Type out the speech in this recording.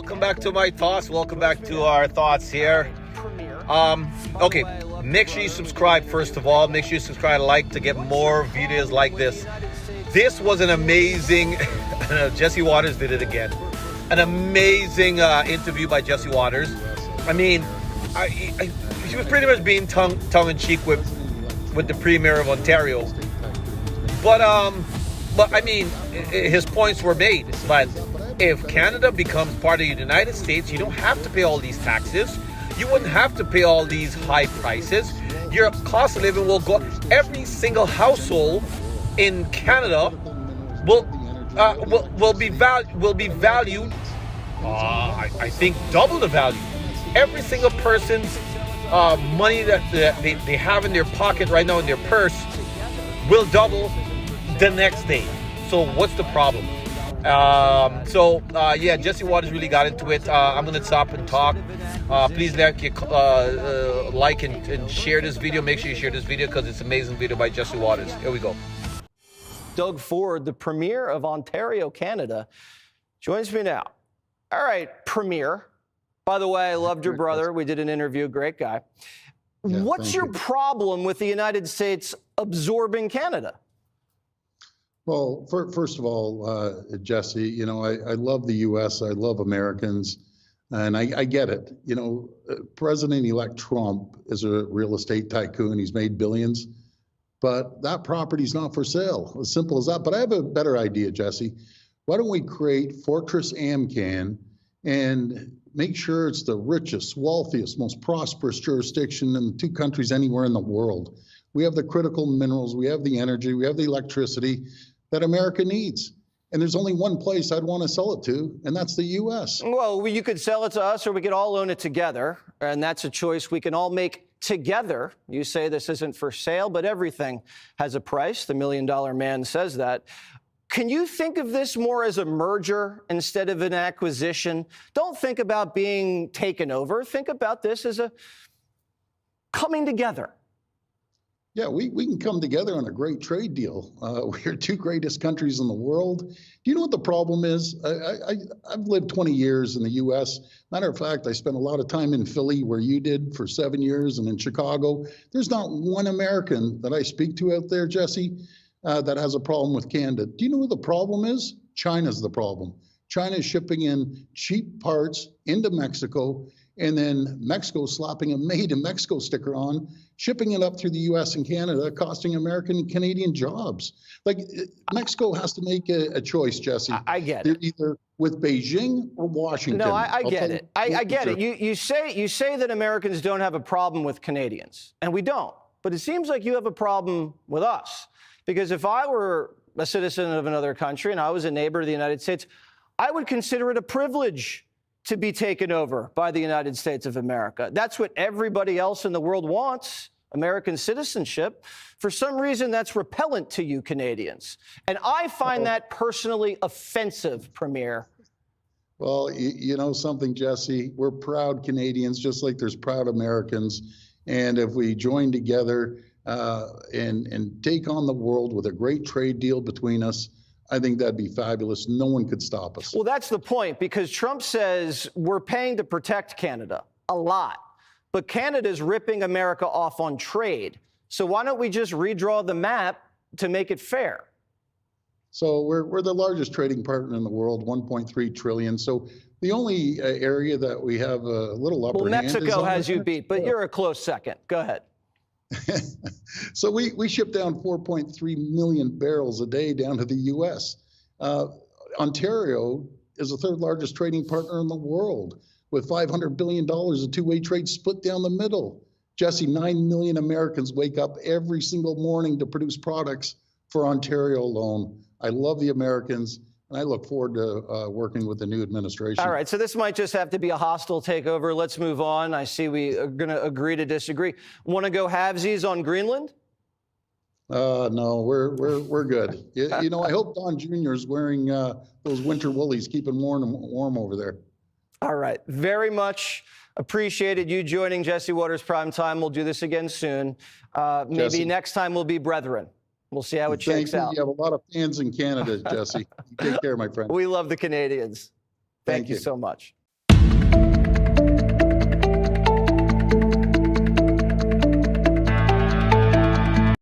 welcome back to my thoughts. Welcome back to our thoughts here. Okay, make sure you subscribe first of all. Make sure you subscribe and like to get more videos like this. This was an amazing, Jesse Watters did it again. An amazing interview by Jesse Watters. I mean, she was pretty much being tongue-in-cheek with the Premier of Ontario. But I mean, his points were made. But if Canada becomes part of the United States, you don't have to pay all these taxes. You wouldn't have to pay all these high prices. Your cost of living will go. Every single household in Canada will be valued. I think double the value. Every single person's money that they have in their pocket right now in their purse will double the next day. So what's the problem? Yeah, Jesse Watters really got into it. I'm gonna stop and talk. Please like and share this video. Make sure you share this video because it's an amazing video by Jesse Watters. Here we go. Doug Ford, the Premier of Ontario, Canada, joins me now. All right, Premier. By the way, I loved your brother. We did an interview. Great guy. Yeah, what's your problem with the United States absorbing Canada? Well, first of all, Jesse, you know, I love the U.S. I love Americans, and I get it. You know, President-elect Trump is a real estate tycoon. He's made billions, but that property's not for sale. As simple as that. But I have a better idea, Jesse. Why don't we create Fortress AmCan and make sure it's the richest, wealthiest, most prosperous jurisdiction in the two countries anywhere in the world? We have the critical minerals, we have the energy, we have the electricity that America needs. And there's only one place I'd want to sell it to, and that's the U.S. Well, you could sell it to us, or we could all own it together, and that's a choice we can all make together. You say this isn't for sale, but everything has a price. The $1 Million Man says that. Can you think of this more as a merger instead of an acquisition? Don't think about being taken over. Think about this as a coming together. Yeah, we can come together on a great trade deal. We're two greatest countries in the world. Do you know what the problem is? I've lived 20 years in the U.S. Matter of fact, I spent a lot of time in Philly, where you did, for 7 years, and in Chicago. There's not one American that I speak to out there, Jesse, that has a problem with Canada. Do you know what the problem is? China's the problem. China is shipping in cheap parts into Mexico, and then Mexico slapping a Made in Mexico sticker on, shipping it up through the U.S. and Canada, costing American and Canadian jobs. Like, Mexico has to make a choice, Jesse. I get They're it. either with Beijing or Washington. No, I get it. I get it. You say that Americans don't have a problem with Canadians, and we don't. But it seems like you have a problem with us. Because if I were a citizen of another country and I was a neighbor of the United States, I would consider it a privilege to be taken over by the United States of America. That's what everybody else in the world wants, American citizenship. For some reason, that's repellent to you Canadians. And I find that personally offensive, Premier. Well, you know something, Jesse? We're proud Canadians, just like there's proud Americans. And if we join together and take on the world with a great trade deal between us, I think that'd be fabulous. No one could stop us. Well, that's the point, because Trump says we're paying to protect Canada a lot, but Canada's ripping America off on trade. So why don't we just redraw the map to make it fair? So we're the largest trading partner in the world, 1.3 trillion. So the only area that we have a little upper hand is Mexico has you beat, but you're a close second. Go ahead. So we ship down 4.3 million barrels a day down to the U.S. Ontario is the third largest trading partner in the world, with $500 billion of two-way trade split down the middle. Jesse, 9 million Americans wake up every single morning to produce products for Ontario alone. I love the Americans, and I look forward to working with the new administration. All right, so this might just have to be a hostile takeover. Let's move on. I see we are going to agree to disagree. Want to go halvesies on Greenland? No, we're good. You know, I hope Don Jr. is wearing those winter woolies, keeping warm over there. All right, very much appreciated you joining Jesse Watters Primetime. We'll do this again soon. Maybe Jesse, next time we'll be brethren. We'll see how it shakes out. You have a lot of fans in Canada, Jesse. Take care, my friend. We love the Canadians. Thank you you so much.